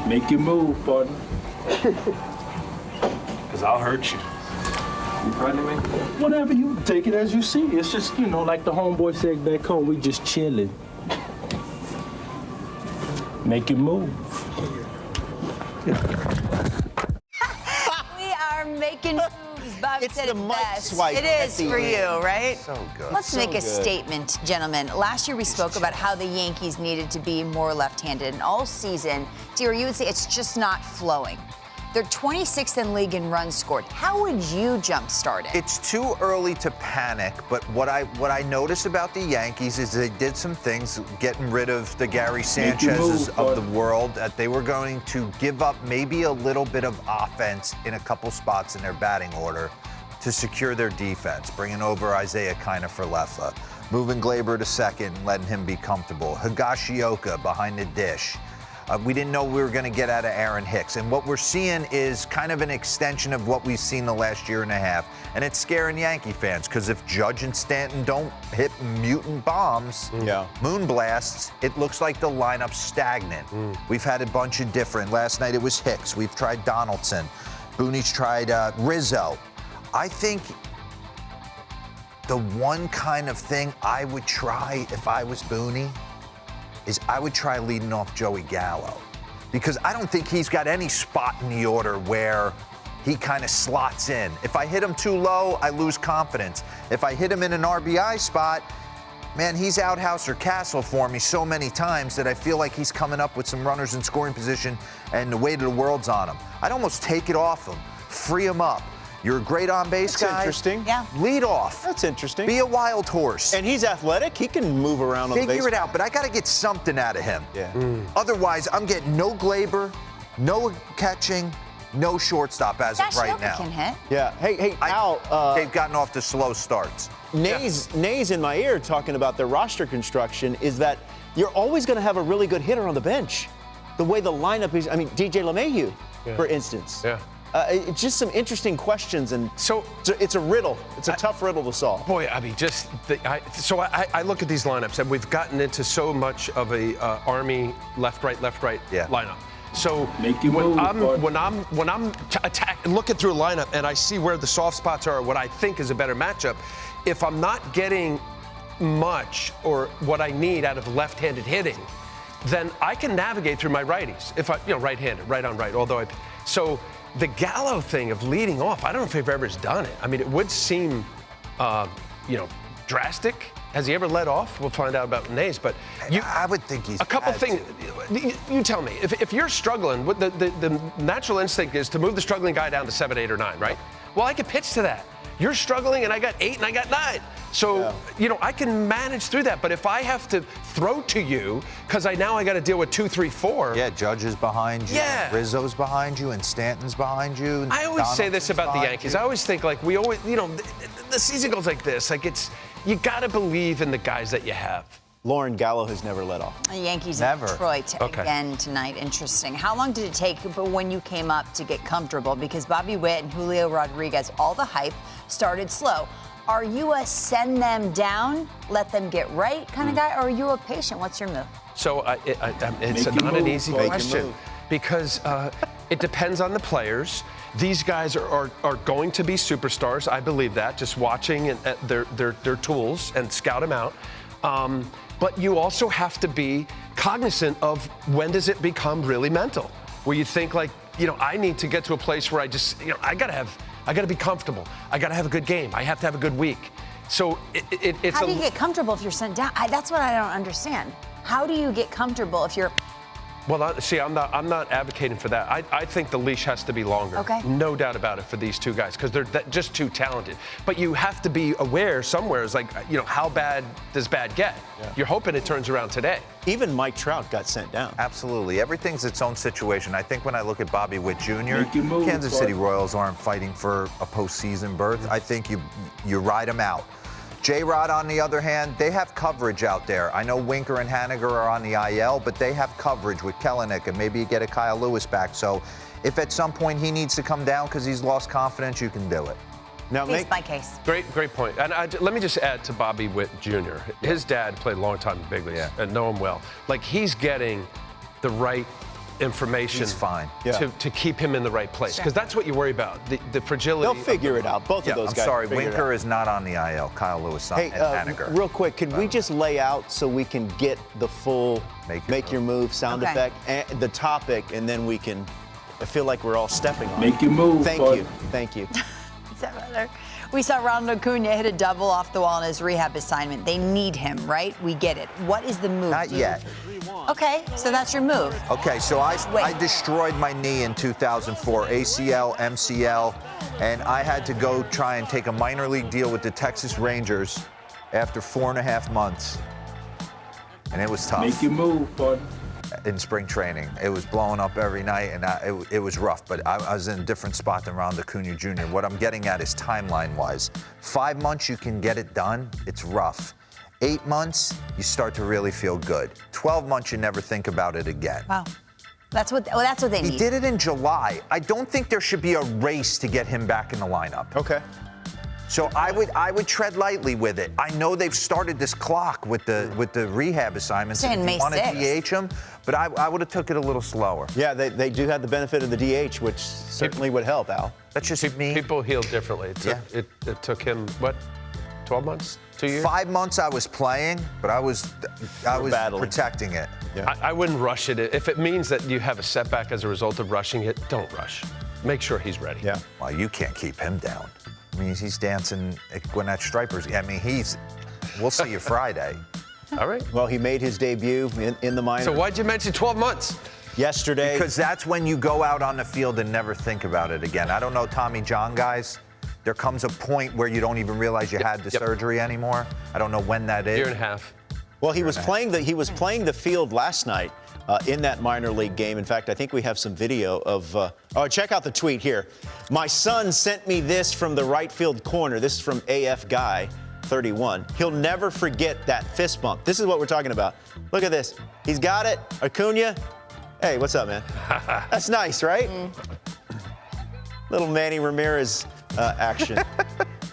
Make your move, partner. Because I'll hurt you. You fighting me? Whatever, you take it as you see. It's just, you know, like the homeboy said back home, we just chilling. Make your move. We are making moves. Bobby said it best. It is for you, right? So good. Let's make a statement, gentlemen. Last year we spoke about how the Yankees needed to be more left-handed, and all season, dear, you would say it's just not flowing. They're 26th in league in runs scored. How would you jumpstart it? It's too early to panic, but what I noticed about the Yankees is they did some things, getting rid of the Gary Sanchez's of the world, that they were going to give up maybe a little bit of offense in a couple spots in their batting order to secure their defense, bringing over Isaiah Kiner for Leffa, moving Glaber to second and letting him be comfortable, Higashioka behind the dish. We didn't know we were going to get out of Aaron Hicks. And what we're seeing is kind of an extension of what we've seen the last year and a half. And it's scaring Yankee fans, because if Judge and Stanton don't hit mutant bombs, moon blasts, it looks like the lineup's stagnant. We've had a bunch of different. Last night it was Hicks. We've tried Donaldson. Booney's tried Rizzo. I think the one kind of thing I would try if I was Booney is I would try leading off Joey Gallo, because I don't think he's got any spot in the order where he kind of slots in. If I hit him too low, I lose confidence. If I hit him in an RBI spot, man, he's outhouse or castle for me so many times that I feel like he's coming up with some runners in scoring position and the weight of the world's on him. I'd almost take it off him, free him up. You're a great on-base guy. That's interesting. Yeah. Lead off. That's interesting. Be a wild horse. And he's athletic. He can move around on the base. Figure it out, but I got to get something out of him. Yeah. Otherwise, I'm getting no Glaber, no catching, no shortstop as of right now. Can hit. Yeah. Hey, Al. They've gotten off to slow starts. Nays in my ear talking about their roster construction is that you're always going to have a really good hitter on the bench. The way the lineup is, I mean, DJ LeMahieu, for instance. Yeah. It's just some interesting questions, and so it's a riddle. It's a tough riddle to solve. Boy, I mean, I look at these lineups, and we've gotten into so much of a Army left right lineup. So when I'm looking through a lineup and I see where the soft spots are, what I think is a better matchup, if I'm not getting much or what I need out of left-handed hitting, then I can navigate through my righties. If I, right-handed, right on right. So the Gallo thing of leading off, I don't know if he's ever done it. I mean, it would seem, drastic. Has he ever led off? We'll find out about Nays, but I would think he's a couple things. You tell me, if you're struggling, the natural instinct is to move the struggling guy down to 7, 8, or 9, right? Well, I could pitch to that. You're struggling, and I got 8, and I got 9. So, I can manage through that. But if I have to throw to you, because I got to deal with 2, 3, 4. Yeah, Judge is behind you. Yeah. Rizzo's behind you, and Stanton's behind you. And I always say this about the Yankees. You. I always think, like, we always, the season goes like this. Like, you got to believe in the guys that you have. Lauren, Gallo has never led off. The Yankees in Never. Detroit again tonight. Interesting. How long did it take when you came up to get comfortable? Because Bobby Witt and Julio Rodriguez, all the hype started slow. Are you a send them down, let them get right kind of guy, or are you a patient? What's your move? So it's not an easy question, because it depends on the players. These guys are going to be superstars. I believe that, just watching their tools and scout them out. But you also have to be cognizant of when does it become really mental, where you think like, I need to get to a place where I just, I gotta be comfortable. I gotta have a good game. I have to have a good week. So it's how do you get comfortable if you're sent down? That's what I don't understand. How do you get comfortable if you're? Well, see, I'm not advocating for that. I think the leash has to be longer. Okay. No doubt about it for these two guys, because they're just too talented. But you have to be aware somewhere, is like, how bad does bad get? Yeah. You're hoping it turns around today. Even Mike Trout got sent down. Absolutely. Everything's its own situation. I think when I look at Bobby Witt Jr., Kansas City Royals aren't fighting for a postseason berth. I think you ride them out. J-Rod, on the other hand, they have coverage out there. I know Winker and Haniger are on the IL, but they have coverage with Kelenic, and maybe you get a Kyle Lewis back. So if at some point he needs to come down because he's lost confidence, you can do it. Now, case by case. Great point. And let me just add to Bobby Witt Jr. His dad played a long time in big leagues and know him well. Like, he's getting the right information. He's fine. To keep him in the right place, because that's what you worry about, the fragility. They'll figure it out. Both of those guys. I'm sorry, will figure it Winker out. is not on the IL. Kyle Lewis Hey, and Haniger. real quick, could we just lay out so we can get the full make your move sound Okay. effect, and the topic, and then we can. I feel like we're all stepping on it. Make your move, Thank bud. you. Thank you. Is that better? We saw Ronald Acuña hit a double off the wall in his rehab assignment. They need him, right? We get it. What is the move? Not yet. Okay, so that's your move. Okay, so I Wait. destroyed my knee in 2004, ACL, MCL, and I had to go try and take a minor league deal with the Texas Rangers after 4.5 months. And it was tough. Make your move, bud. In spring training. It was blowing up every night, and it was rough, but I was in a different spot than Ronald Acuña Jr. What I'm getting at is timeline-wise. 5 months, you can get it done. It's rough. 8 months, you start to really feel good. 12 months, you never think about it again. Wow. That's what they need. He did it in July. I don't think there should be a race to get him back in the lineup. Okay. So I would tread lightly with it. I know they've started this clock with the rehab assignments. Saying If May you want to 6th. DH him, but I would have took it a little slower. Yeah, they do have the benefit of the DH, which certainly would help, Al. That's just me. People heal differently. It took him, what, 12 months? 2 years? 5 months I was playing, but I was battling. protecting it. Yeah. I wouldn't rush it. If it means that you have a setback as a result of rushing it, don't rush. Make sure he's ready. Yeah. Well, you can't keep him down. I mean, he's dancing at Gwinnett Stripers. I mean, we'll see you Friday. All right. Well, he made his debut in the minors So why'd you mention 12 months? yesterday. Because that's when you go out on the field and never think about it again. I don't know, Tommy John guys. There comes a point where you don't even realize you had the surgery anymore. I don't know when that is. Year and a half. Well, he was playing the field last night in that minor league game. In fact, I think we have some video of. Check out the tweet here. My son sent me this from the right field corner. This is from AF Guy 31. He'll never forget that fist bump. This is what we're talking about. Look at this. He's got it. Acuña. Hey, what's up, man? That's nice, right? Little Manny Ramirez action.